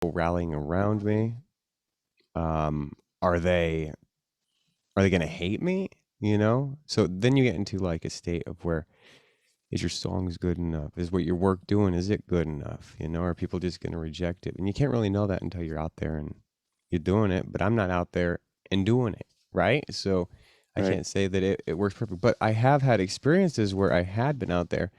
rallying around me? Are they going to hate me? You know? So then you get into like a state of where is your songs good enough? Is what your work doing? Is it good enough? You know, are people just going to reject it? And you can't really know that until you're out there and you're doing it. But I'm not out there and doing it, right? So I Right. can't say that it works perfect. But I have had experiences where I had been out there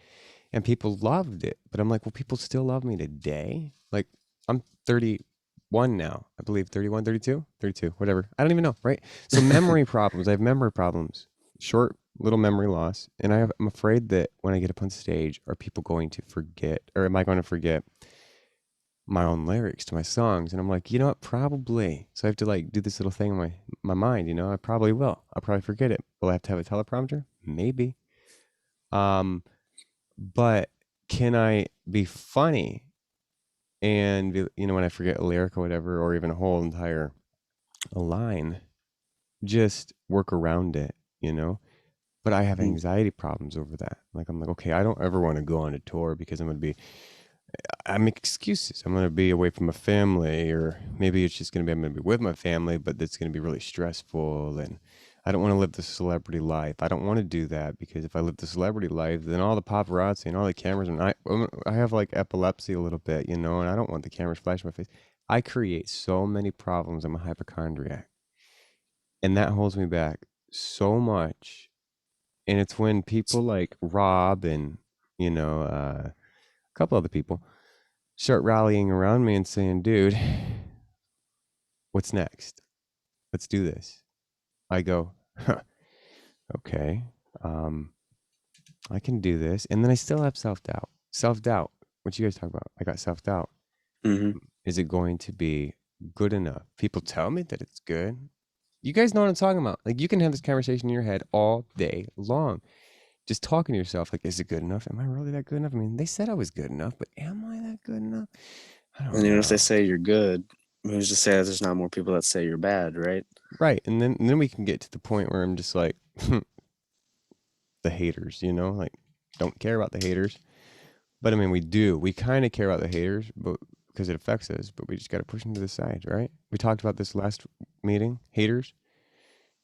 and people loved it. But I'm like, well, people still love me today. Like I'm 31 now, I believe 31, 32, 32, whatever. I don't even know, right? So memory problems. I have memory problems, short little memory loss. And I'm afraid that when I get up on stage, are people going to forget, or am I going to forget my own lyrics to my songs? And I'm like, you know what? Probably. So I have to like do this little thing in my mind, you know, I probably will. I'll probably forget it. Will I have to have a teleprompter? Maybe. Um, but can I be funny and be, you know, when I forget a lyric or whatever, or even a whole entire a line, just work around it, you know? But I have Mm. anxiety problems over that. Like I'm like, okay, I don't ever want to go on a tour because I make excuses. I'm gonna be away from my family, or maybe it's just gonna be I'm gonna be with my family, but it's gonna be really stressful, and I don't want to live the celebrity life. I don't want to do that because if I live the celebrity life, then all the paparazzi and all the cameras, and I have like epilepsy a little bit, you know, and I don't want the cameras flashing my face. I create so many problems. I'm a hypochondriac, and that holds me back so much. And it's when people like Rob and you know a couple other people start rallying around me and saying, dude, what's next? Let's do this. I go, huh, okay, um, I can do this. And then I still have self doubt. Self doubt. What you guys talk about? I got self doubt. Hmm. Is it going to be good enough? People tell me that it's good. You guys know what I'm talking about. Like you can have this conversation in your head all day long. Just talking to yourself, like, is it good enough? Am I really that good enough? I mean, they said I was good enough, but am I that good enough? I And don't even if they know. say you're good, who's to say that there's not more people that say you're bad, right? Right. And then we can get to the point where I'm just like the haters, you know, like don't care about the haters. But I mean, we do. We kind of care about the haters, but because it affects us, but we just got to push them to the side, right? We talked about this last meeting. Haters,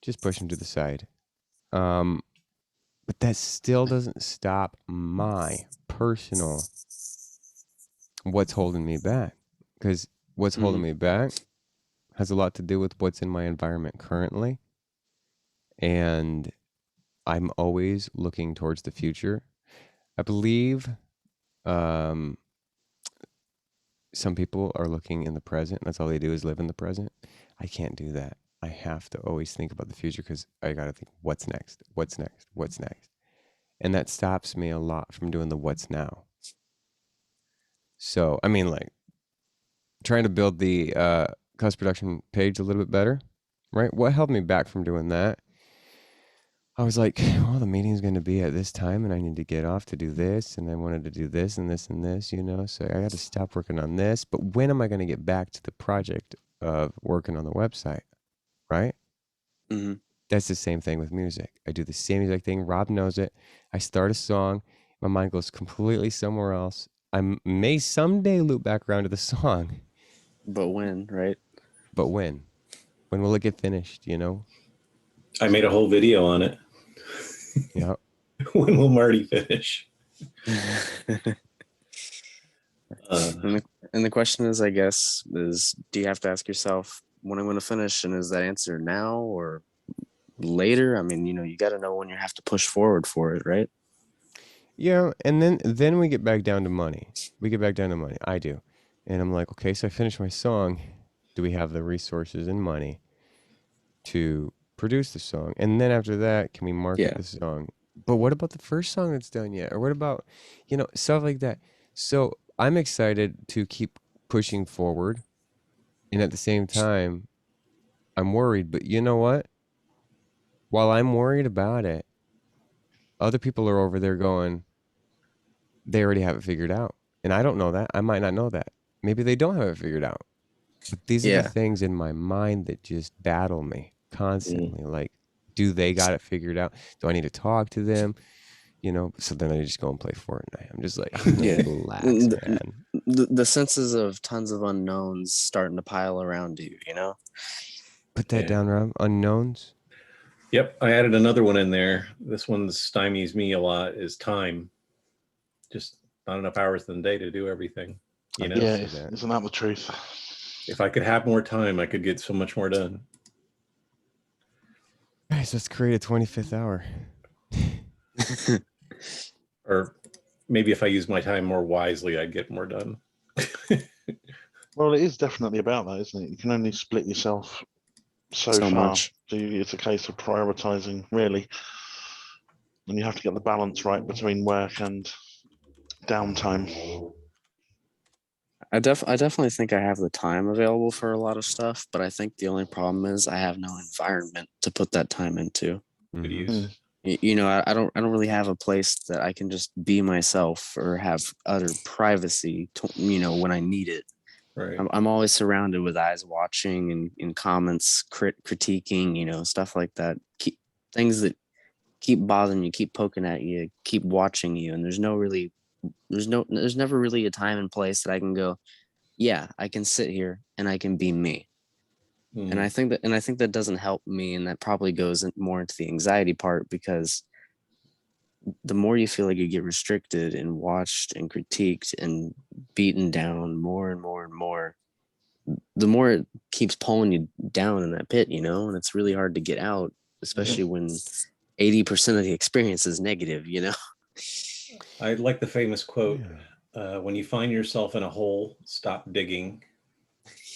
just push them to the side. Um, but that still doesn't stop my personal what's holding me back. Because what's holding Mm. me back has a lot to do with what's in my environment currently. And I'm always looking towards the future. I believe um, some people are looking in the present. That's all they do is live in the present. I can't do that. I have to always think about the future because I got to think what's next, what's next, what's next. And that stops me a lot from doing the what's now. So, I mean, like trying to build the Cusp production page a little bit better, right? What held me back from doing that? I was like, well, the meeting's going to be at this time and I need to get off to do this. And I wanted to do this and this and this, you know? So I got to stop working on this. But when am I going to get back to the project of working on the website, right? Hmm. That's the same thing with music. I do the same exact thing. Rob knows it. I start a song, my mind goes completely somewhere else. May someday loop back around to the song, But when, right? but when? When will it get finished, you know? I made a whole video on it. Yeah. When will Marty finish? and Uh, the question is, I guess, is do you have to ask yourself when I'm going to finish, and is that answer now or later? I mean, you got to know when you have to push forward for it, right? Yeah, and then we get back down to money. We get back down to money. I do. And I'm like, okay, so I finished my song. Do we have the resources and money to produce the song? And then after that, can we market Yeah. the song? But what about the first song that's done yet? Or what about, you know, stuff like that. So I'm excited to keep pushing forward. And at the same time, I'm worried. But you know what? While I'm worried about it, other people are over there going, they already have it figured out. And I don't know that. I might not know that. Maybe they don't have it figured out. But these are the Yeah. things in my mind that just battle me mm, constantly. Like, do they got it figured out? Do I need to talk to them? you know. So then I just go and play Fortnite. I'm just like, Yeah. relax, man. The senses of tons of unknowns starting to pile around you, you know? Put that Yeah. down, Rob. Unknowns. Yep, I added another one in there. This one stymies me a lot is time. Just not enough hours in the day to do everything. You I know, can Yeah, see that. isn't that the truth? if I could have more time, I could get so much more done. Guys, let's create a 25th hour. Or maybe if I use my time more wisely, I'd get more done. Well, it is definitely about that, isn't it? You can only split yourself so So far. much. So it's a case of prioritizing, really. And you have to get the balance right between work and downtime. I definitely think I have the time available for a lot of stuff, but I think the only problem is I have no environment to put that time into. Good Mhm. use. You know, I don't really have a place that I can just be myself or have utter privacy to, you know, when I need it. Right. I'm always surrounded with eyes watching and comments critiquing, you know, stuff like that. Keep things that keep bothering you, keep poking at you, keep watching you, and there's never really a time and place that I can go, yeah, I can sit here and I can be me. And Mm. I think that doesn't help me, and that probably goes more into the anxiety part, because the more you feel like you get restricted and watched and critiqued and beaten down more and more and more, the more it keeps pulling you down in that pit, you know, and it's really hard to get out, especially when 80% of the experience is negative, you know. I like the famous quote, Yeah. when you find yourself in a hole, stop digging.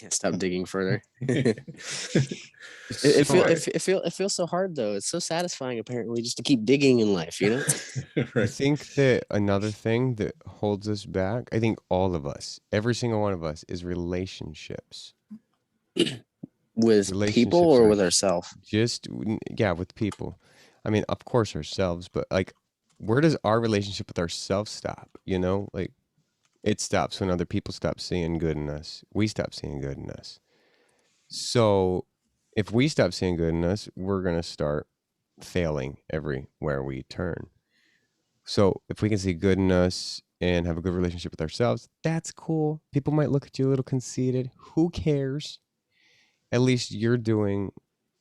Can't stop digging further. So It feels so hard though. It's so satisfying apparently just to keep digging in life, you know? I Right. think that another thing that holds us back, I think all of us, every single one of us, is relationships. With people Relationships, or like with ourselves. yeah, with people. I mean, of course ourselves, but like, where does our relationship with ourselves stop? You know, like it stops when other people stop seeing good in us. We stop seeing good in us. So if we stop seeing good in us, we're gonna start failing everywhere we turn. So if we can see good in us and have a good relationship with ourselves, that's cool. People might look at you a little conceited. Who cares? At least you're doing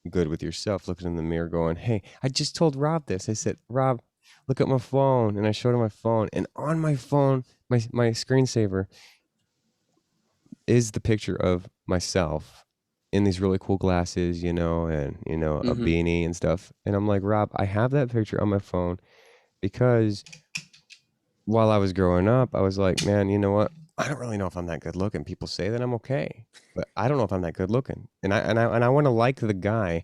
good with yourself, looking in the mirror, going, "Hey, I just told Rob this. I said, Rob, look at my phone," and I showed him my phone, and on my phone, my screensaver is the picture of myself in these really cool glasses, you know, and a Mm-hmm. beanie and stuff. And I'm like, Rob, I have that picture on my phone because while I was growing up, I was like, man, you know what? I don't really know if I'm that good looking. People say that I'm okay, but I don't know if I'm that good looking. And I want to like the guy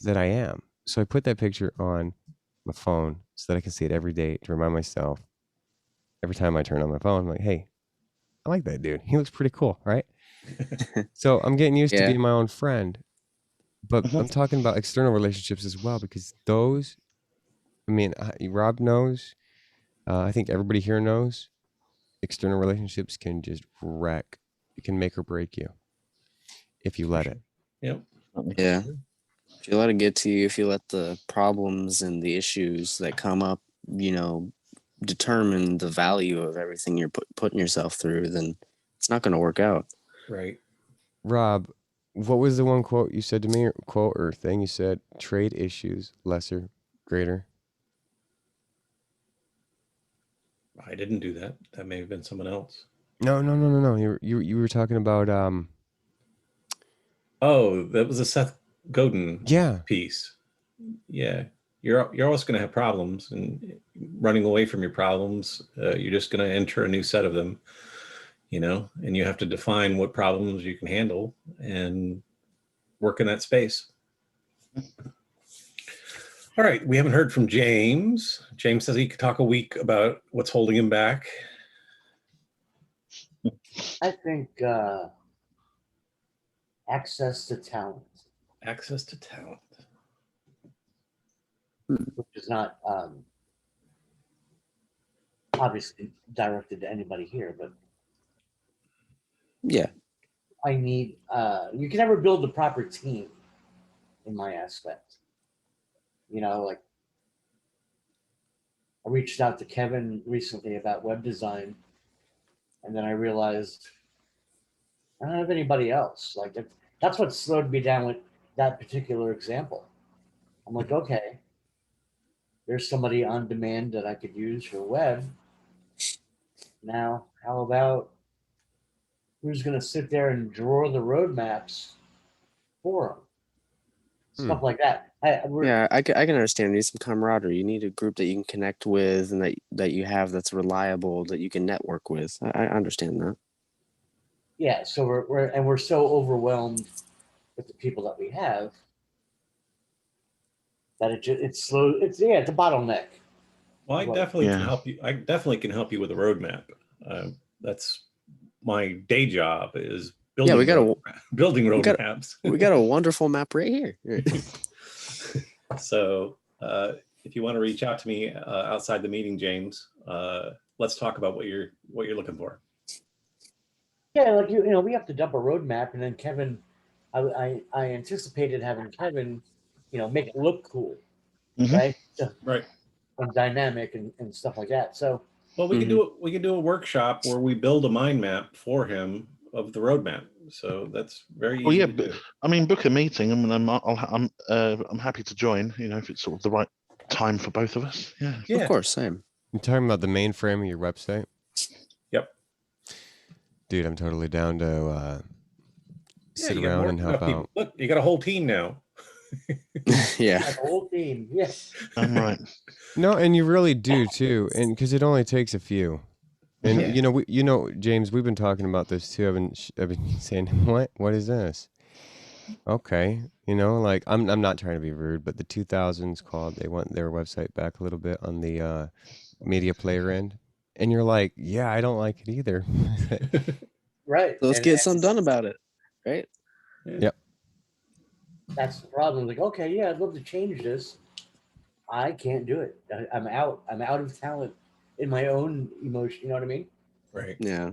that I am. So I put that picture on my phone so that I can see it every day to remind myself every time I turn on my phone, I'm like, hey, I like that dude. He looks pretty cool, right? So I'm getting used to Yeah. being my own friend, but Mhm. I'm talking about external relationships as well because those, I mean, Rob knows, I think everybody here knows external relationships can just wreck. It can make or break you if you For let sure. it. Yep. Yeah. If you let it get to you, if you let the problems and the issues that come up, you know, determine the value of everything you're putting yourself through, then it's not going to work out. Right. Rob, what was the one quote you said to me, or quote or thing you said? Trade issues, lesser, greater. I didn't do that. That may have been someone else. No, no, no, no, no. You were talking about Oh, that was a Seth Godin yeah. piece. Yeah. You're always going to have problems, and running away from your problems, you're just going to enter a new set of them, you know, and you have to define what problems you can handle and work in that space. All right. We haven't heard from James. James says he could talk a week about what's holding him back. I think access to talent, Access to talent. which is not obviously directed to anybody here, but Yeah. I need you can never build a proper team in my aspect. You know, like I reached out to Kevin recently about web design, and then I realized I don't have anybody else. Like that's what slowed me down with that particular example. I'm like, okay, there's somebody on demand that I could use for web. Now, how about who's going to sit there and draw the roadmaps for them? Stuff like that. Yeah, I can understand. You need some camaraderie. You need a group that you can connect with and that you have that's reliable, that you can network with. I understand that. Yeah, so we're so overwhelmed with the people that we have that it's slow. It's a bottleneck. Well, I Well, definitely can Yeah. help you. I definitely can help you with a roadmap. That's my day job is building we got a building we got roadmaps. we got a wonderful map right here. So if you want to reach out to me outside the meeting, James, let's talk about what you're looking for. Yeah, like we have to dump a roadmap, and then Kevin, I anticipated having Kevin, make it look cool, Mhm. right? Right. And dynamic and stuff like that. So Well, we can do it. We can do a workshop where we build a mind map for him of the roadmap. So that's very easy to do. I mean, book a meeting. I mean, I'm happy to join. If it's sort of the right time for both of us. Yeah. Of course, same. You're talking about the mainframe of your website? Yep. Dude, I'm totally down to sit you got around more and help people. out. Look, you got a whole team now. Yeah. like a whole team, yes. I'm right. No, and you really do too, and because it only takes a few. And Yeah. James, we've been talking about this too. I've been saying, what is this? Okay, like I'm not trying to be rude, but the 2000s called. They want their website back a little bit on the media player end, and you're like, yeah, I don't like it either. Right. So let's get something done about it, right? Yep. That's the problem. Like, okay, yeah, I'd love to change this. I can't do it. I'm out. I'm out of talent in my own emotion. You know what I mean? Right. Yeah.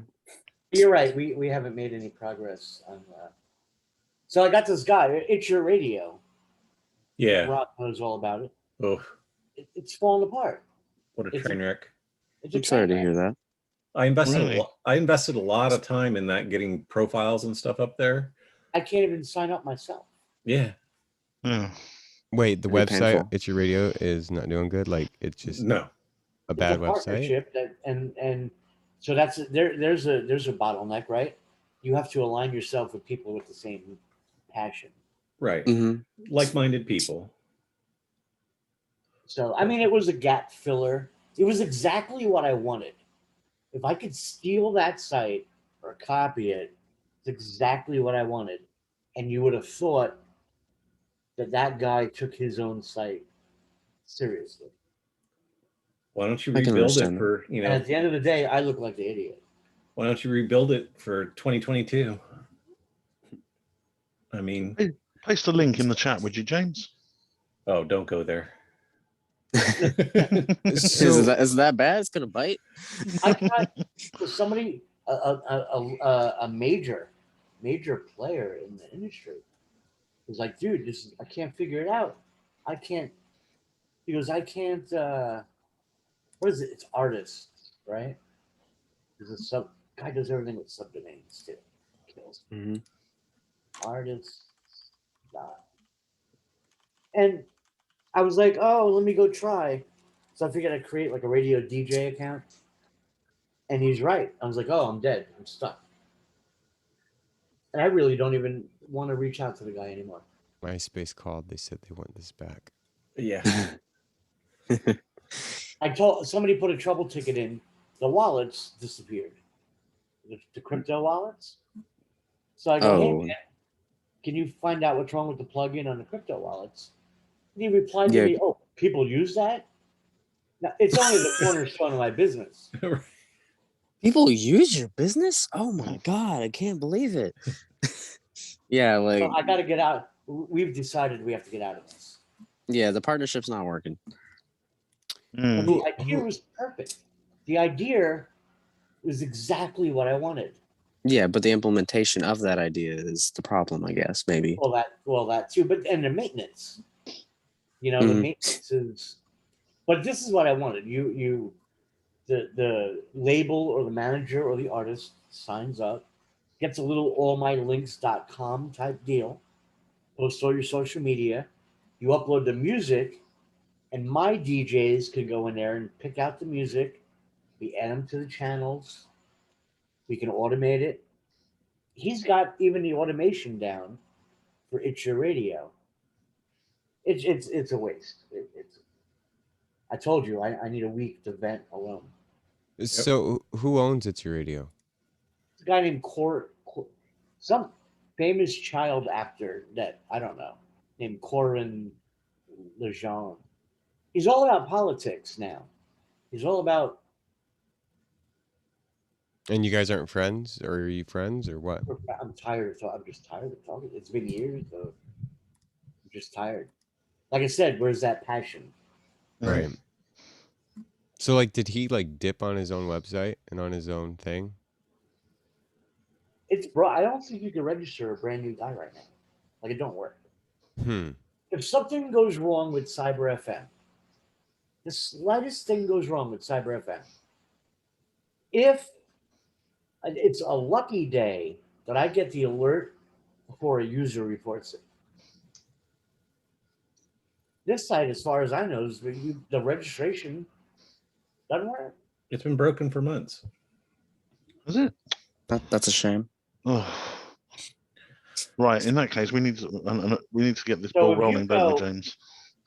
You're right. We haven't made any progress on that. So I got this guy. It's Your Radio. Yeah. Rob knows all about it. Oh, It's falling apart. what a It's train wreck. It's a I'm sorry train to hear wreck. that. Really? I invested a lot of time in that, getting profiles and stuff up there. I can't even sign up myself. Yeah. Yeah. Wait, the Pretty website, painful. It's Your Radio, is not doing good. Like it's just No. a It's bad a website. partnership and so that's there's a bottleneck, right? You have to align yourself with people with the same passion. Right. Mm-hmm. Like-minded people. So I mean, it was a gap filler. It was exactly what I wanted. If I could steal that site or copy it, it's exactly what I wanted. And you would have thought that guy took his own site seriously. Why don't you I can rebuild it understand that. for, And at the end of the day, I look like the idiot. why don't you rebuild it for 2022? I mean, Paste a link in the chat, would you, James? oh, don't go there. Is that bad? It's gonna bite. I got somebody, a major player in the industry was like, dude, I can't figure it out. I can't. He goes, I can't. What is it? It's artists, right? There's a guy does everything with subdomains too. Kills Mm-hmm. artists. And I was like, oh, let me go try. So I figured I'd create like a radio DJ account. And he's right. I was like, oh, I'm dead. I'm stuck. And I really don't even want to reach out to the guy anymore. MySpace called. They said they want this back. Yeah. I told somebody put a trouble ticket in. The wallets disappeared. The crypto wallets. So I go, hey, Oh, man, can you find out what's wrong with the plugin on the crypto wallets? And he replied to Yeah. me, oh, people use that? Now, it's only the cornerstone of my business. people use your business? Oh my god, I can't believe it. Yeah, like So I got to get out. We've decided we have to get out of this. yeah, the partnership's not working. And the idea was perfect. The idea was exactly what I wanted. Yeah, but the implementation of that idea is the problem, I guess, maybe. Well, that too, but and the maintenance. The Mhm. maintenance is But this is what I wanted. The label or the manager or the artist signs up, gets a little allmylinks.com type deal, posts all your social media, you upload the music, and my DJs can go in there and pick out the music. We add them to the channels. We can automate it. He's got even the automation down for It's Your Radio. It's a waste. It's I told you I need a week to vent alone. So who owns It's Your Radio? It's a guy named some famous child actor that I don't know, named Corin Lejeune. He's all about politics now. He's all about. And you guys aren't friends, or are you friends, or what? I'm tired of talking. I'm just tired of talking. It's been years, though. I'm just tired. Like I said, where's that passion? Right. So, like, did he like dip on his own website and on his own thing? It's bro. I don't think you can register a brand new guy right now. Like it don't work. Hmm. If something goes wrong with Cyber FM, the slightest thing goes wrong with Cyber FM, if it's a lucky day that I get the alert before a user reports it. This site, as far as I know, is the registration doesn't work. It's been broken for months. Is it? That's a shame. Oh. Right. In that case, we need to get this So ball if you rolling, don't we, go- James?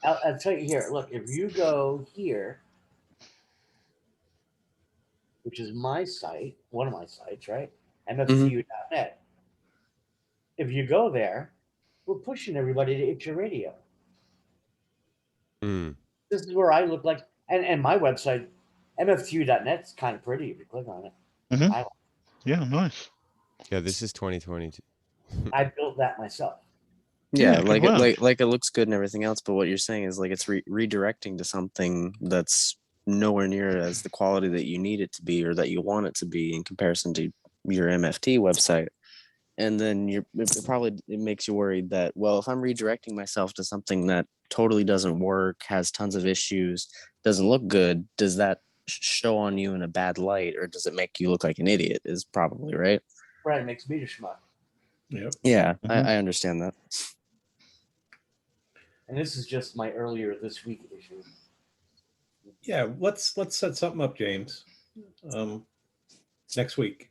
I'll tell you here. Look, if you go here, which is my site, one of my sites, right? MFTU.net. If you go there, we're pushing everybody to It's Your Radio. Hmm. This is where I look like, and my website, MFTU.net, is kind of pretty if you click on it. Mhm. Yeah, nice. Yeah, this is 2022. I built that myself. Yeah, good like it work. like it looks good and everything else, but what you're saying is like it's redirecting to something that's nowhere near as the quality that you need it to be or that you want it to be in comparison to your MFT website. And then it makes you worried that, well, if I'm redirecting myself to something that totally doesn't work, has tons of issues, doesn't look good, does that show on you in a bad light, or does it make you look like an idiot? Is probably right. Right, it makes me the schmuck. Yep. Yeah, Mhm. I understand that. And this is just my earlier this week issue. Yeah, let's set something up, James. Next week.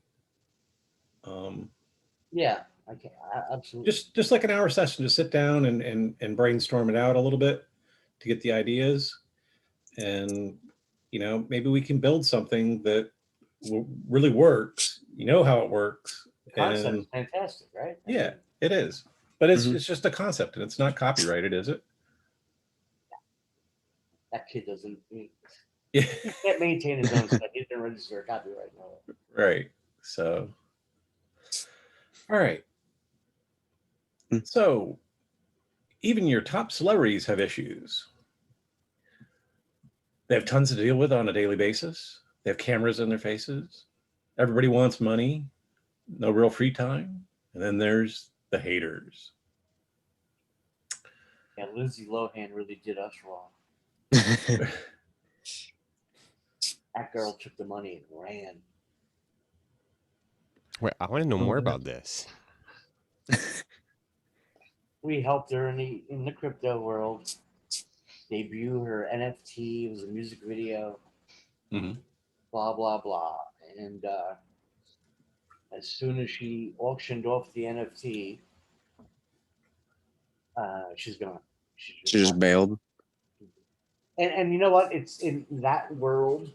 Yeah, I can absolutely. Just like an hour session to sit down and brainstorm it out a little bit to get the ideas, and maybe we can build something that really works. You know how it works. The concept And is fantastic, right? yeah, it is. But it's Mhm. it's just a concept, and it's not copyrighted, is it? That kid doesn't. He Yeah. can't maintain his own stuff. He didn't register a copyright. No. Right. So, all right. Mm. So, even your top celebrities have issues. They have tons to deal with on a daily basis. They have cameras in their faces. Everybody wants money, no real free time. And then there's the haters. Yeah, Lindsay Lohan really did us wrong. That girl took the money and ran. Wait, I want to know more about this. We helped her in the crypto world debut her NFT. It was a music video. Mhm. Blah blah blah. And as soon as she auctioned off the NFT, she's gone. She just bailed. And you know what? It's in that world.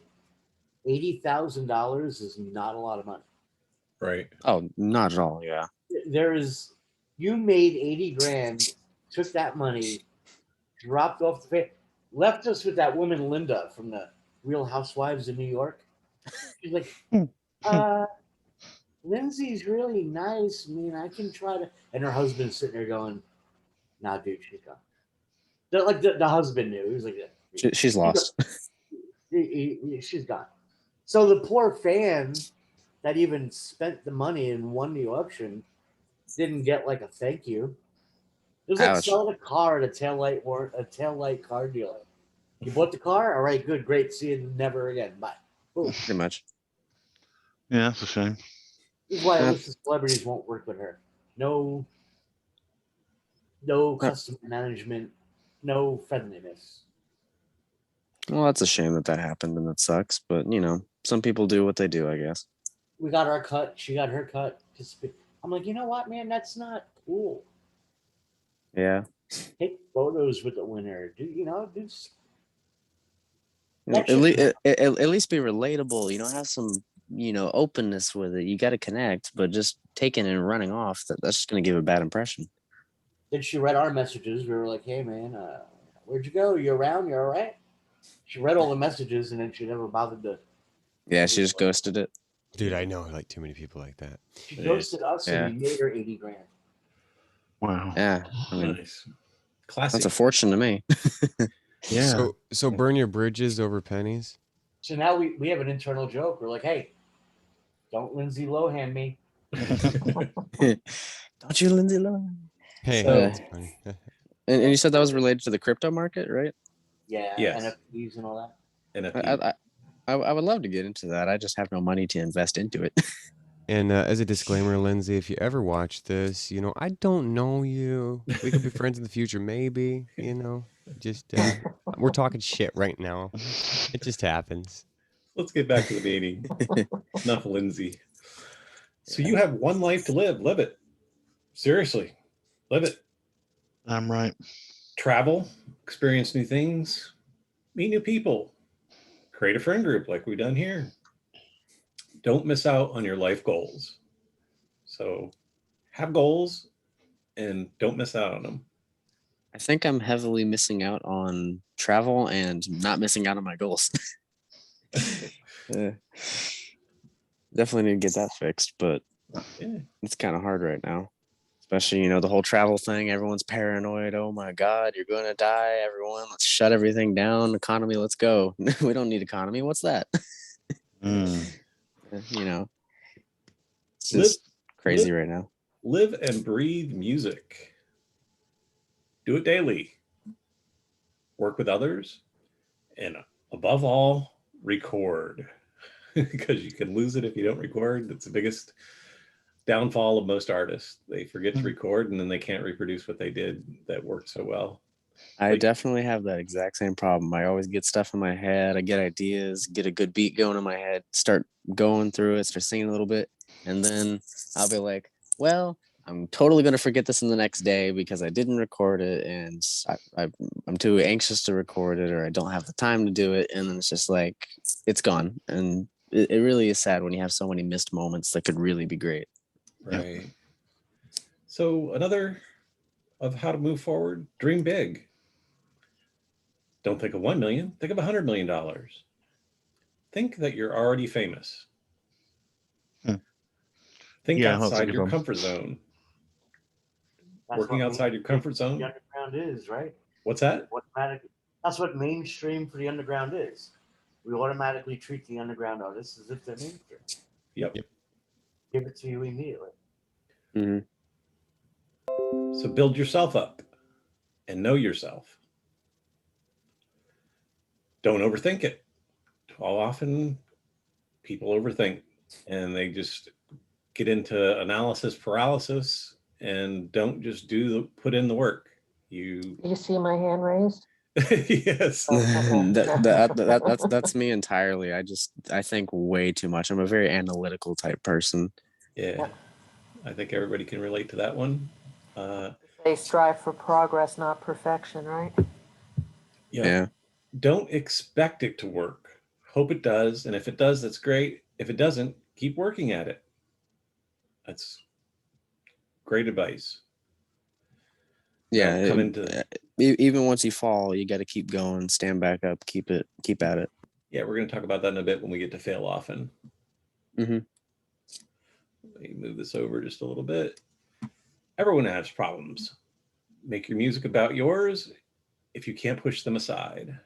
$80,000 is not a lot of money. Right. Oh, not at all. Yeah. You made 80 grand, took that money, dropped off the pay, left us with that woman Linda from the Real Housewives of New York. She's like, Lindsay's really nice. I mean, I can try to. And her husband's sitting there going, "Nah, dude, she's gone." The husband knew. He was like, She's lost. She's gone. So the poor fan that even spent the money and won the auction didn't get like a thank you. It was like Ouch. selling a car at a taillight car dealer. You bought the car? All right, good, great. See you never again. Bye. Boom. Pretty much. Yeah, that's a shame. This is why I Uh, wish the celebrities won't work with her. No, no uh, customer management, no friendliness. well, that's a shame that happened and that sucks. But you know, some people do what they do, I guess. We got our cut. She got her cut. I'm like, you know what, man? That's not cool. Yeah. Take photos with the winner. Do You know, that shit. at least be relatable. You know, have some openness with it. You got to connect, but just taking and running off that's just going to give a bad impression. Then she read our messages. We were like, hey, man, where'd you go? You around? You all right? She read all the messages and then she never bothered to. Yeah, she just ghosted it. Dude, I know like too many people like that. She ghosted us Yeah. and we made her 80 grand. Wow. Yeah, I mean, Nice. Classic. that's a fortune to me. Yeah. So burn your bridges over pennies. So now we have an internal joke. We're like, hey, don't Lindsay Lohan me. Don't you, Lindsay Lohan? Hey, So- that's funny. And you said that was related to the crypto market, right? Yeah, Yes. NFTs and all that. NFT. I would love to get into that. I just have no money to invest into it. And as a disclaimer, Lindsay, if you ever watch this, I don't know you. We could be friends in the future, maybe. Just we're talking shit right now. It just happens. Let's get back to the meeting. Enough Lindsay. So you have one life to live. Live it. Seriously. Live it. I'm right. Travel, experience new things, meet new people, create a friend group like we've done here. Don't miss out on your life goals. So have goals and don't miss out on them. I think I'm heavily missing out on travel and not missing out on my goals. Definitely need to get that fixed, but Yeah. it's kind of hard right now. Especially, the whole travel thing. Everyone's paranoid. Oh my God, you're going to die. Everyone, let's shut everything down. Economy, let's go. We don't need economy. What's that? Mm. It's just crazy live- right now. Live and breathe music. Do it daily. Work with others. And above all, record. Because you can lose it if you don't record. That's the biggest downfall of most artists. They forget to record and then they can't reproduce what they did that worked so well. I Like- definitely have that exact same problem. I always get stuff in my head. I get ideas, get a good beat going in my head, start going through it, start singing a little bit. And then I'll be like, well, I'm totally going to forget this in the next day because I didn't record it. And I'm too anxious to record it, or I don't have the time to do it. And then it's just like, it's gone. And it really is sad when you have so many missed moments that could really be great. Right. So another of how to move forward, dream big. Don't think of 1 million, think of $100 million. Think that you're already famous. Think Yeah, that's a outside good your one. comfort zone. That's Working what outside your comfort zone. The underground is, right? What's that? That's what mainstream for the underground is. We automatically treat the underground artists as if they're mainstream. Yep. Give it to you immediately. Mhm. So build yourself up and know yourself. Don't overthink it. All often people overthink and they just get into analysis paralysis and don't just put in the work. You You see my hand raised? yes. That's me entirely. I think way too much. I'm a very analytical type person. Yeah. I think everybody can relate to that one. They strive for progress, not perfection, right? Yeah. Don't expect it to work. Hope it does. And if it does, that's great. If it doesn't, keep working at it. That's great advice. Yeah. Come into Even once you fall, you got to keep going, stand back up, keep at it. yeah, we're going to talk about that in a bit when we get to fail often. Mhm. Let me move this over just a little bit. Everyone has problems. Make your music about yours if you can't push them aside.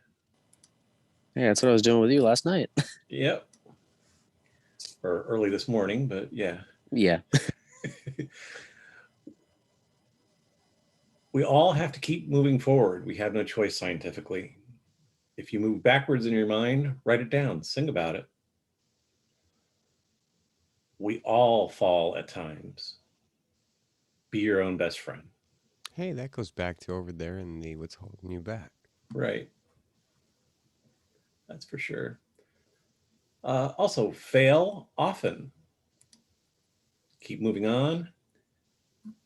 Yeah, that's what I was doing with you last night. Yep. Or early this morning, but yeah. Yeah. We all have to keep moving forward. We have no choice scientifically. If you move backwards in your mind, write it down, sing about it. We all fall at times. Be your own best friend. Hey, that goes back to over there in the what's holding you back. Right. That's for sure. Also, fail often. Keep moving on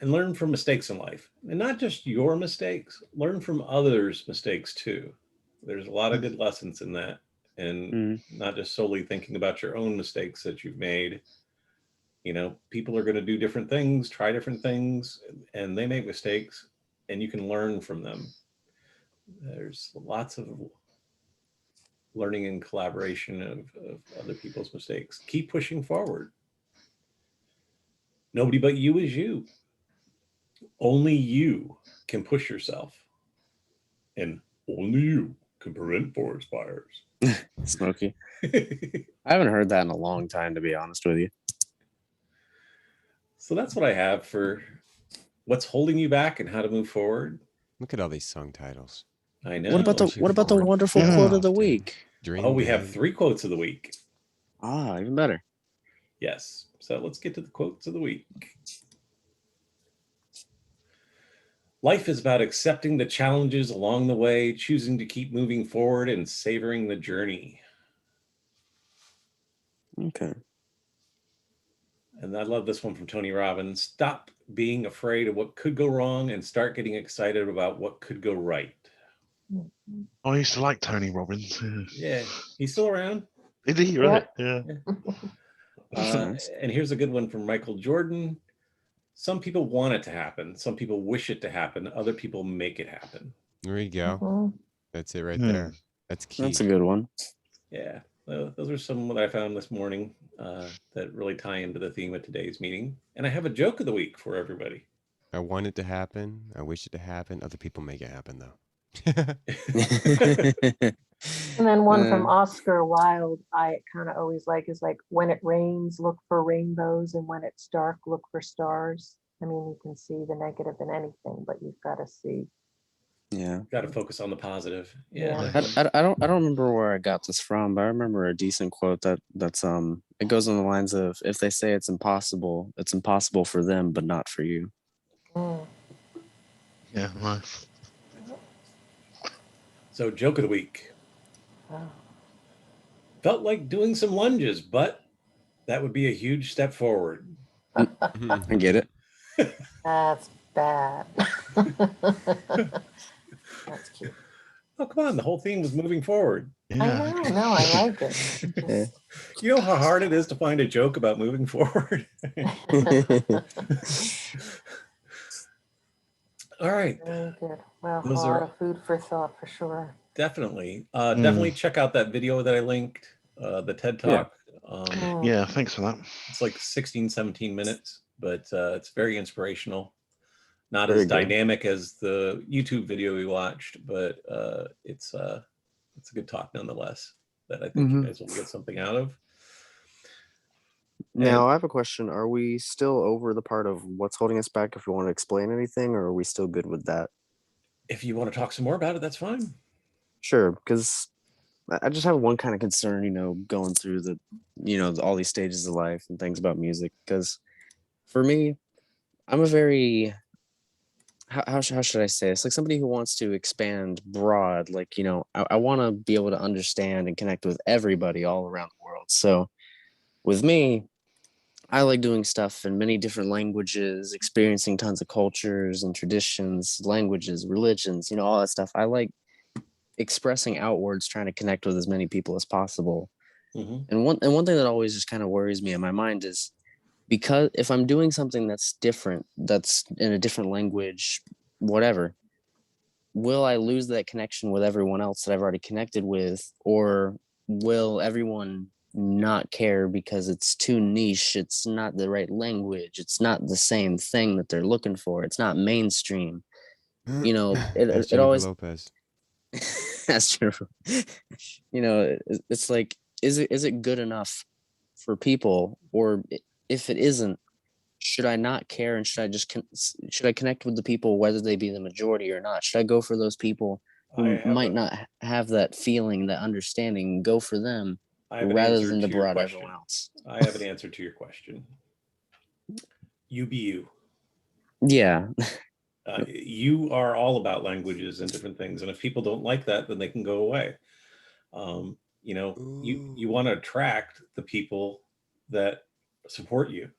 and learn from mistakes in life. And not just your mistakes, learn from others' mistakes too. There's a lot of good lessons in that. And not just solely thinking about your own mistakes that you've made. You know, people are going to do different things, try different things, and they make mistakes, and you can learn from them. There's lots of learning and collaboration of other people's mistakes. Keep pushing forward. Nobody but you is you. Only you can push yourself. And only you can prevent forest fires. Smokey. I haven't heard that in a long time, to be honest with you. So that's what I have for what's holding you back and how to move forward. Look at all these song titles. I know. What about the wonderful quote of the week? Oh, we have 3 quotes of the week. Ah, even better. Yes. So let's get to the quotes of the week. Life is about accepting the challenges along the way, choosing to keep moving forward and savoring the journey. Okay. And I love this one from Tony Robbins. Stop being afraid of what could go wrong and start getting excited about what could go right. I used to like Tony Robbins. Yeah. He's still around. Is he really? Yeah. Nice. And here's a good one from Michael Jordan. Some people want it to happen. Some people wish it to happen. Other people make it happen. There you go. Mhm. That's it right there. That's key. That's a good one. Yeah. Those are some that I found this morning that really tie into the theme of today's meeting. And I have a joke of the week for everybody. I want it to happen. I wish it to happen. Other people make it happen, though. And then one from Oscar Wilde, I kind of always like is like, when it rains, look for rainbows, and when it's dark, look for stars. I mean, you can see the negative in anything, but you've got to see. Yeah. Got to focus on the positive. Yeah. I don't remember where I got this from, but I remember a decent quote that's it goes on the lines of, if they say it's impossible for them, but not for you. Mm. Yeah, nice. So joke of the week. Oh. Felt like doing some lunges, but that would be a huge step forward. I get it. That's bad. That's cute. Oh, come on. The whole theme was moving forward. I know. No, I like it. Yeah. You know how hard it is to find a joke about moving forward? All right. Very good. Well, Those a lot are- of food for thought for sure. Definitely. Definitely check out that video that I linked, the TED Talk. Yeah, thanks for that. It's like 16, 17 minutes, but it's very inspirational. Not Very as good. dynamic as the YouTube video we watched, but it's a good talk nonetheless that I think you guys will get something out of. Now, I have a question. Are we still over the part of what's holding us back if we want to explain anything, or are we still good with that? If you want to talk some more about it, that's fine. Sure, because I just have one kind of concern, going through all these stages of life and things about music. Because for me, I'm a very, how should I say this? Like somebody who wants to expand broad, like, I want to be able to understand and connect with everybody all around the world. So with me, I like doing stuff in many different languages, experiencing tons of cultures and traditions, languages, religions, all that stuff. I like expressing outwards, trying to connect with as many people as possible. And one thing that always just kind of worries me in my mind is, because if I'm doing something that's different, that's in a different language, whatever, will I lose that connection with everyone else that I've already connected with? Or will everyone not care because it's too niche? It's not the right language. It's not the same thing that they're looking for. It's not mainstream. That's It Jennifer always, Lopez. that's true. It's like, is it good enough for people? Or if it isn't, should I not care, and should I just should I connect with the people whether they be the majority or not? Should I go for those people who might not have that feeling, that understanding, go for them I have an rather answer than to to your broad question. everyone else. I have an answer to your question. You be you. Yeah. You are all about languages and different things, and if people don't like that, then they can go away. You know, you want to attract the people that support you.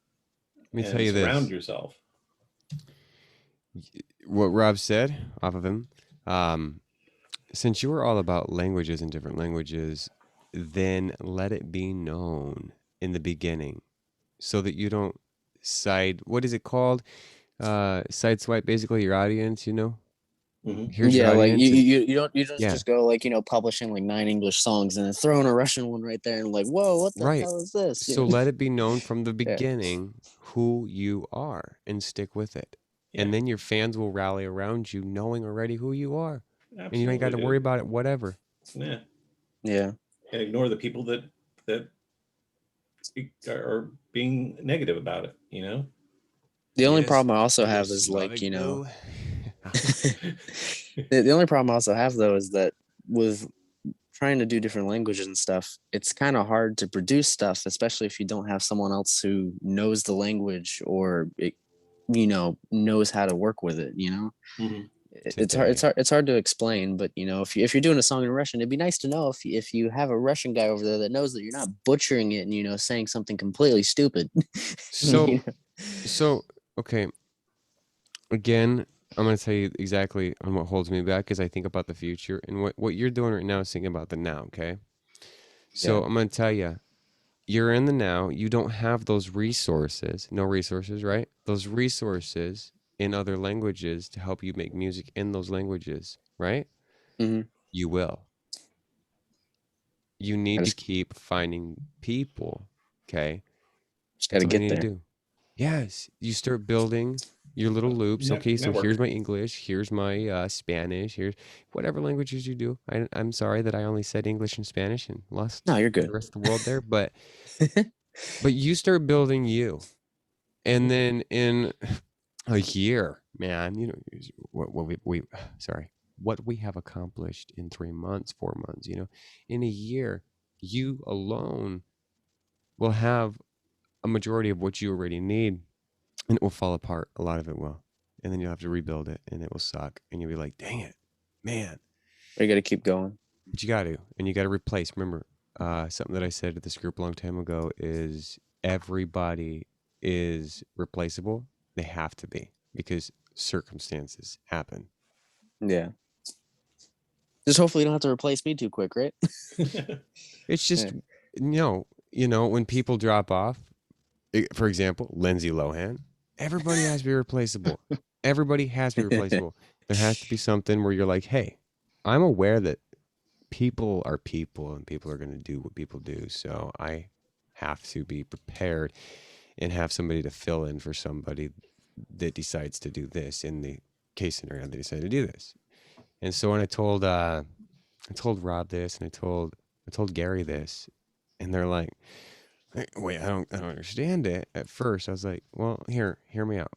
Let me and tell you surround this. yourself. What Rob said off of him, since you were all about languages and different languages, then let it be known in the beginning so that you don't what is it called? Sideswipe basically your audience, you know? Here's your Yeah, like audience. And you don't yeah, just go like, publishing like 9 English songs and then throwing a Russian one right there and like, whoa, what the right. hell is this? So let it be known from the Yeah. beginning who you are and stick with it. Yeah. And then your fans will rally around you knowing already who you are. Absolutely, and you ain't got to worry about it, whatever. Yeah. Yeah. And ignore the people that are being negative about it, you know? The only problem I also have is like, the only problem I also have though is that with trying to do different languages and stuff, it's kind of hard to produce stuff, especially if you don't have someone else who knows the language or knows how to work with it, Mm-hmm. It's hard to explain, but if you're doing a song in Russian, it'd be nice to know if you have a Russian guy over there that knows that you're not butchering it and saying something completely stupid. So okay, again, I'm going to tell you exactly on what holds me back because I think about the future, and what you're doing right now is thinking about the now, okay? So I'm going to tell you, you're in the now. You don't have those resources, no resources, right? Those resources in other languages to help you make music in those languages, right? Mm-hmm. You will. You need to keep finding people, okay? Just got to That's all you get need there. to do. Yes, you start building your little loops. Okay, so network. here's my English, here's my Spanish, here's whatever languages you do. I'm sorry that I only said English and Spanish and lost No, you're good. the rest of the world there, but you start building you, and then in a year, man, what we have accomplished in 3 months, 4 months, in a year, you alone will have a majority of what you already need. And it will fall apart. A lot of it will. And then you'll have to rebuild it and it will suck. And you'll be like, dang it, man. But you got to keep going. But you got to. And you got to replace. Remember, something that I said to this group a long time ago is everybody is replaceable. They have to be because circumstances happen. Yeah. Just hopefully you don't have to replace me too quick, right? It's just, when people drop off, for example, Lindsay Lohan, everybody has to be replaceable. Everybody has to be replaceable. There has to be something where you're like, hey, I'm aware that people are people and people are going to do what people do. So I have to be prepared and have somebody to fill in for somebody that decides to do this in the case scenario they decide to do this. And so when I told Rob this and I told Gary this, and they're like, wait, I don't understand it. At first, I was like, well, hear me out.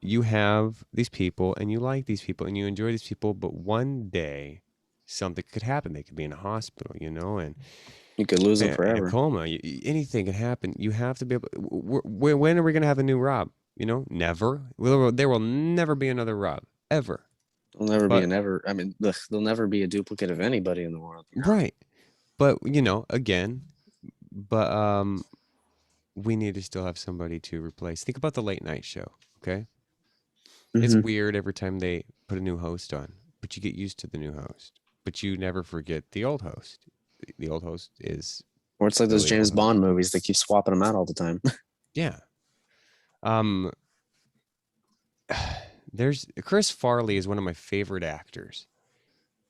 You have these people and you like these people and you enjoy these people, but one day something could happen. They could be in a hospital, and you could lose them in a forever. coma. Anything can happen. You have to be able. When are we going to have a new Rob? Never. There will never be another Rob ever. There'll never be there'll never be a duplicate of anybody in the world. Right. But again, we need to still have somebody to replace. Think about the late night show, okay? Mm-hmm. It's weird every time they put a new host on, but you get used to the new host. But you never forget the old host. The old host is... Or it's like those James Bond movies. They keep swapping them out all the time. Yeah. There's Chris Farley is one of my favorite actors.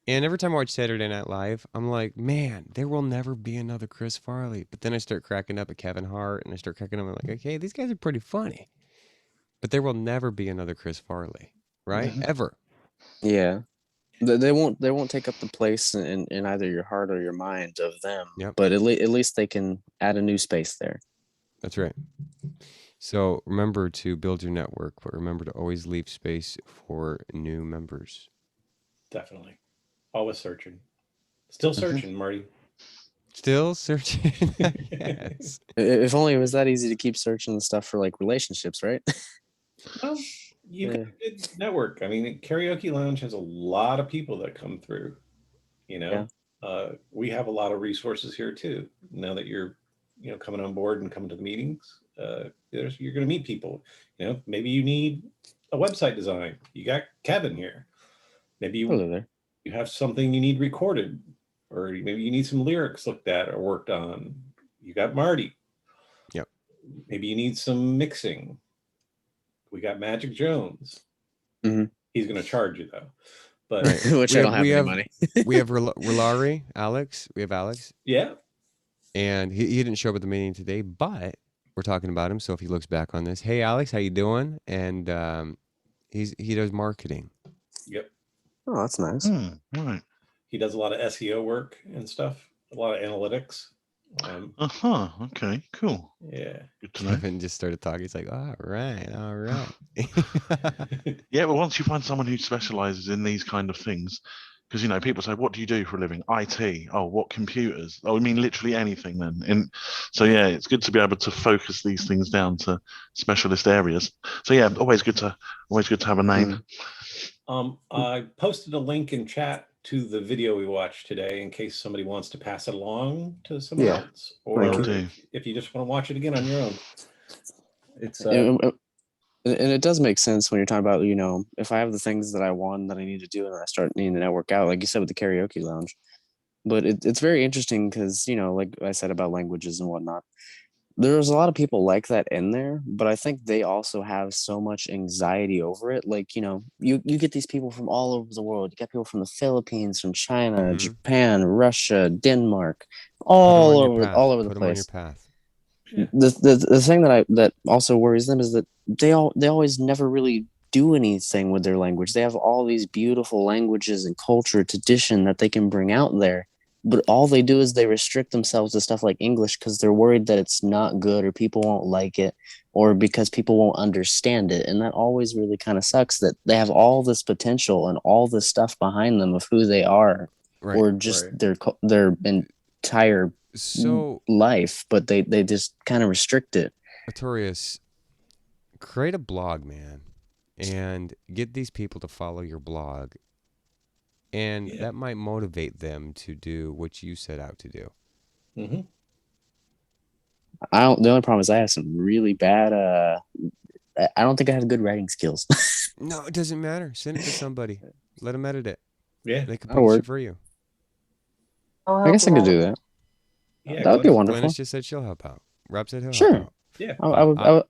And every time I watch Saturday Night Live, I'm like, man, there will never be another Chris Farley. But then I start cracking up at Kevin Hart, and I start cracking up. I'm like, okay, these guys are pretty funny. But there will never be another Chris Farley, right? Mm-hmm. Ever. Yeah. They won't take up the place in either your heart or your mind of them. Yep. But at least they can add a new space there. That's right. So remember to build your network, but remember to always leave space for new members. Definitely. Always searching. Still Mm-hmm. searching, Marty. Still searching. Yes. If only it was that easy to keep searching the stuff for like relationships, right? Well, you got a good network. I mean, Karaoke Lounge has a lot of people that come through. You know, we have a lot of resources here too. Now that you're, coming on board and coming to the meetings, you're going to meet people. Maybe you need a website design. You got Kevin here. Maybe you have something you need recorded, or maybe you need some lyrics looked at or worked on. You got Marty. Yep. Maybe you need some mixing. We got Magic Jones. Mm-hmm. He's going to charge you though. But Right. Which I don't have any money. We have Rilari, Alex. We have Alex. Yeah. And he didn't show up at the meeting today, but we're talking about him. So if he looks back on this, hey Alex, how you doing? And he does marketing. Yep. Oh, that's nice. Right. He does a lot of SEO work and stuff, a lot of analytics. Okay, cool. Yeah. Good to know. Kevin just started talking. He's like, all right. Yeah, but once you find someone who specializes in these kind of things, because people say, "What do you do for a living?" IT. Oh, what computers? Oh, I mean, literally anything. Then, and so yeah, it's good to be able to focus these things down to specialist areas. So yeah, always good to have a name. I posted a link in chat to the video we watched today in case somebody wants to pass it along to someone else, or if you just want to watch it again on your own. It's and it does make sense when you're talking about, if I have the things that I want that I need to do and I start needing to network out, like you said with the karaoke lounge. But it's very interesting because, like I said about languages and whatnot, there's a lot of people like that in there, but I think they also have so much anxiety over it. Like, you get these people from all over the world. You get people from the Philippines, from China, Japan, Russia, Denmark, all over the Put them on place. your path. Yeah. The thing that also worries them is that they always never really do anything with their language. They have all these beautiful languages and culture, tradition that they can bring out there, but all they do is they restrict themselves to stuff like English because they're worried that it's not good or people won't like it, or because people won't understand it. And that always really kind of sucks that they have all this potential and all this stuff behind them of who they are, or just their entire life, but they just kind of restrict it. Artorias, create a blog, man, and get these people to follow your blog, and that might motivate them to do what you set out to do. Mm-hmm. The only problem is I have some really bad I don't think I have good writing skills. No, it doesn't matter. Send it to somebody. Let them edit it. Yeah, they can publish it for you. I guess I could do that. Yeah, that would be wonderful. Glennis just said she'll help out. Rob said he'll help out. Yeah,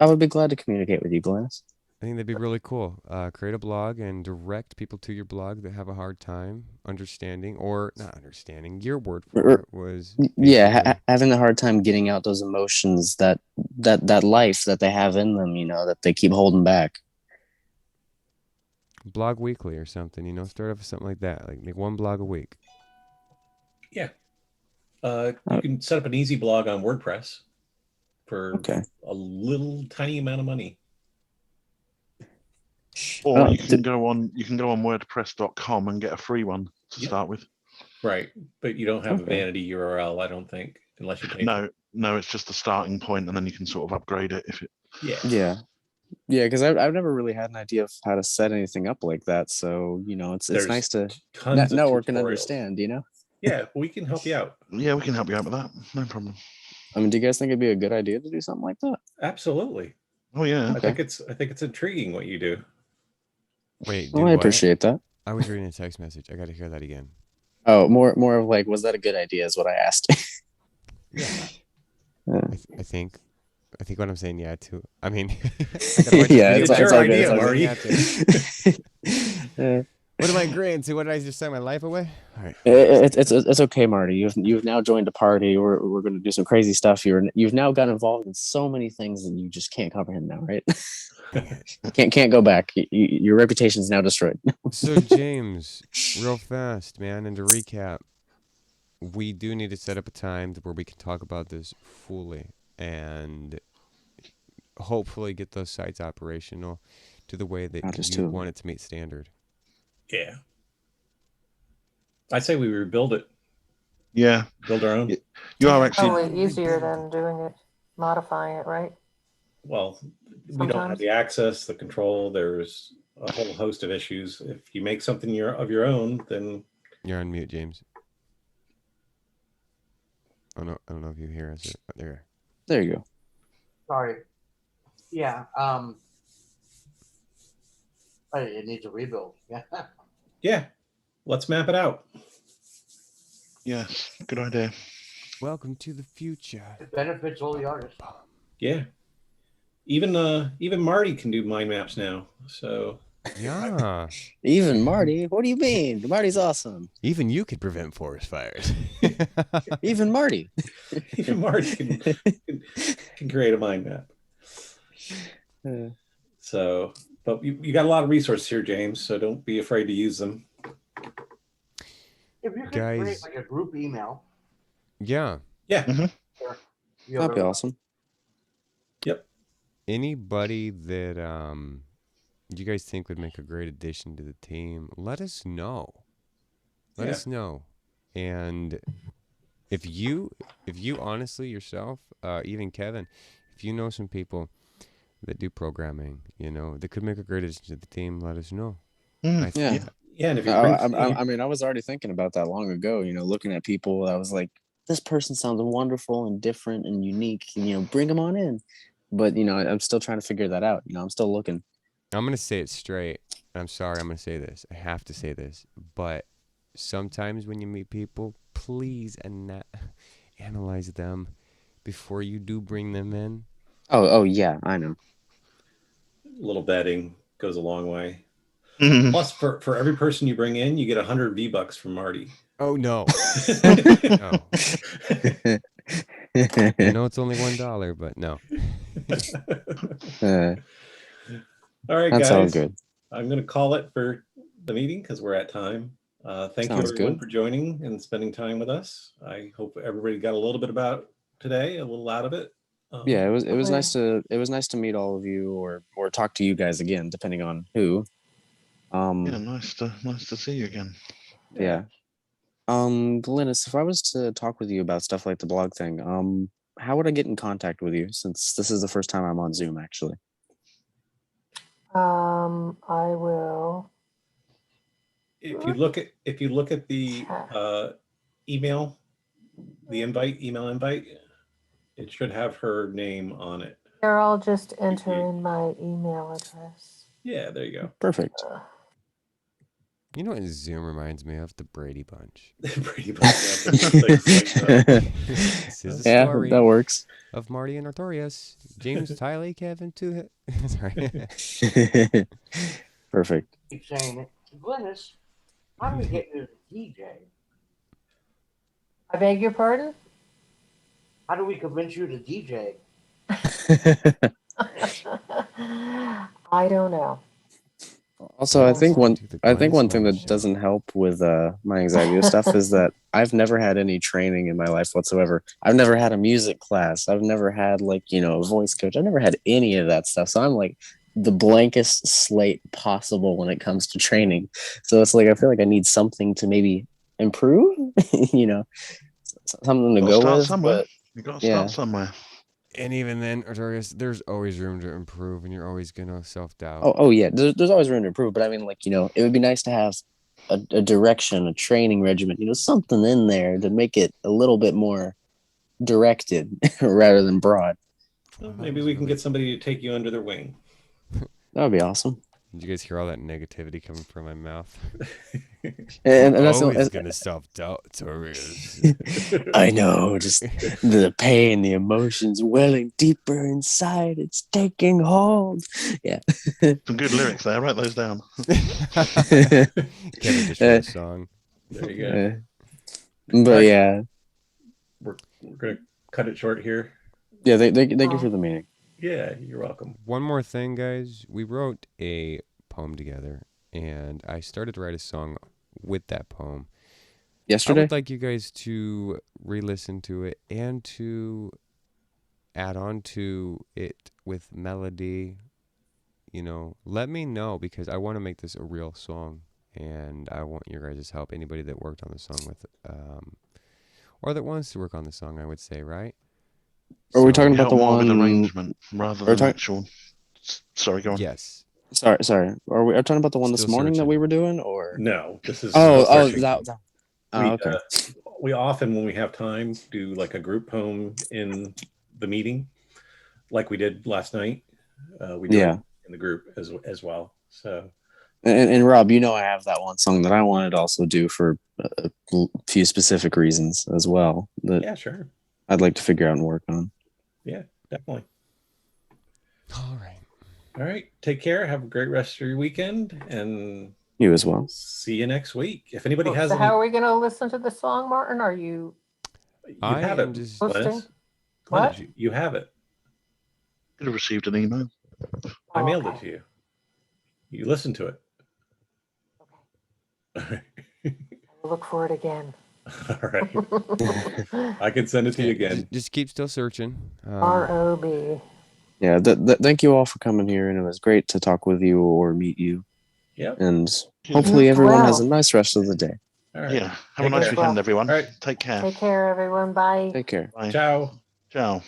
I would be glad to communicate with you, Glennis. I think that'd be really cool. Create a blog and direct people to your blog that have a hard time understanding, or not understanding. Your word for it was having a hard time getting out those emotions that life that they have in them, that they keep holding back. Blog weekly or something, start off with something like that. Like make one blog a week. Yeah. You can set up an easy blog on WordPress for a little tiny amount of money. Or you can go on WordPress.com and get a free one to start with. Right, but you don't have a vanity URL, I don't think, unless you pay. No, it's just a starting point, and then you can sort of upgrade it if it. Yeah. Because I've never really had an idea of how to set anything up like that. So it's nice to network and understand. Yeah, we can help you out. Yeah, we can help you out with that. No problem. I mean, do you guys think it'd be a good idea to do something like that? Absolutely. Oh yeah. I think it's intriguing what you do. Wait, I appreciate that. I was reading a text message. I got to hear that again. Oh, more of like, was that a good idea? Is what I asked. Yeah. I think what I'm saying, yeah, too. I mean, it's your idea, Marty. What am I agreeing to? What did I just sign my life away? All right. It's okay, Marty. You've now joined a party. We're going to do some crazy stuff. You've now got involved in so many things that you just can't comprehend now, right? Can't go back. Your reputation is now destroyed. So James, real fast, man, and to recap, we do need to set up a time where we can talk about this fully and hopefully get those sites operational to the way that you want it to meet standard. Yeah. I say we rebuild it, Yeah, build our own. you are actually. Probably easier than doing it, modifying it, right? Well, we don't have Sometimes. the access, the control. There's a whole host of issues. If you make something of your own, then You're on mute, James. Oh no, I don't know if you hear us. There. There you go. Sorry. Yeah. It needs a rebuild. Yeah. yeah, let's map it out. Yes, good idea. Welcome to the future. It benefits all the artists. Yeah. Even Marty can do mind maps now. So Yeah. Even Marty. What do you mean? Marty's awesome. Even you could prevent forest fires. Even Marty. even Marty can create a mind map. So, but you got a lot of resources here, James. So don't be afraid to use them. If you could Guys. create like a group email. Yeah. Yeah. That'd be awesome. Yep. Anybody that you guys think would make a great addition to the team, let us know. Let us know. And if you honestly yourself, even Kevin, if you know some people that do programming, that could make a great addition to the team, let us know. Yeah. Yeah, and if you I mean, I was already thinking about that long ago. Looking at people, I was like, this person sounds wonderful and different and unique. Bring them on in. But I'm still trying to figure that out. I'm still looking. I'm gonna say it straight. I'm sorry, I'm gonna say this. I have to say this, but sometimes when you meet people, please analyze them before you do bring them in. Oh yeah, I know. A little vetting goes a long way. Plus, for every person you bring in, you get 100 V-Bucks from Marty. Oh no. No. It's only $1, but no. All right, That guys. sounds good. I'm going to call it for the meeting because we're at time. Thank you, everyone, for joining and spending time with us. I hope everybody got a little bit about today, a little out of it. Yeah, it was nice to meet all of you or talk to you guys again, depending on who. Yeah, nice to see you again. Yeah. Linus, if I was to talk with you about stuff like the blog thing, how would I get in contact with you, since this is the first time I'm on Zoom, actually? I will. If you look at the email invite, it should have her name on it. Here, I'll just enter in my email address. Yeah, there you go. Perfect. You know what Zoom reminds me of? The Brady Bunch. Brady Bunch. This is a story that works. of Marty and Artorias. James, Tyler, Kevin, too. Sorry. Perfect. Keep saying it. Glennis, how do we get you to DJ? I beg your pardon? How do we convince you to DJ? I don't know. Also, I think one thing that doesn't help with my anxiety stuff is that I've never had any training in my life whatsoever. I've never had a music class. I've never had a voice coach. I've never had any of that stuff. So I'm like the blankest slate possible when it comes to training. So it's like I feel like I need something to maybe improve, something to go with. Somewhere. You got to start somewhere. And even then, Artorias, there's always room to improve, and you're always gonna self-doubt. Oh yeah, there's always room to improve. But I mean, it would be nice to have a direction, a training regimen, something in there to make it a little bit more directed rather than broad. Well, maybe we can get somebody to take you under their wing. That would be awesome. Did you guys hear all that negativity coming from my mouth? and that's always gonna self-doubt, Artorias. I know, just the pain, the emotions welling deeper inside. It's taking hold. Yeah. Some good lyrics there. Write those down. Kevin just wrote a song. There you go. But right. Yeah, we're gonna cut it short here. Yeah, thank you for the meeting. Yeah, you're welcome. One more thing, guys. We wrote a poem together, and I started to write a song with that poem. Yesterday? I would like you guys to re-listen to it and to add on to it with melody. Let me know, because I want to make this a real song. and I want your guys' help. Anybody that worked on the song with, or that wants to work on the song, I would say, right? Are we So, talking about Help the more with one? arrangement rather Are we than talking? actual. Sorry, go on. yes, Sorry. Are we talking about the one this still morning that we searching. were doing, or? No, this is Oh, searching. that. Oh, okay. We often, when we have time, do like a group poem in the meeting, like we did last night. We do it in the group as well. So, And Rob, you know, I have that one song that I wanted to also do for a few specific reasons as well that yeah, sure. I'd like to figure out and work on. Yeah, definitely. All right. All right. Take care. Have a great rest of your weekend, and You as well. see you next week. If anybody has So any, how are we going to listen to the song, Martin? Are you you I have am it, just- Glennis. What? Glennis, you have it. Could have received an email. I Oh, mailed it okay. to you. You listened to it. Okay. I'll look for it again. All right. I can send it to you again. Just keep still searching. ROB. Yeah. Thank you all for coming here, and it was great to talk with you or meet you. Yep. And Yeah. hopefully everyone has a Well. nice rest of the day. All right. Yeah. Have a Take nice care. weekend, Well. everyone. All right. Take care. Take care, everyone. Bye. Take care. Bye. Ciao. Ciao.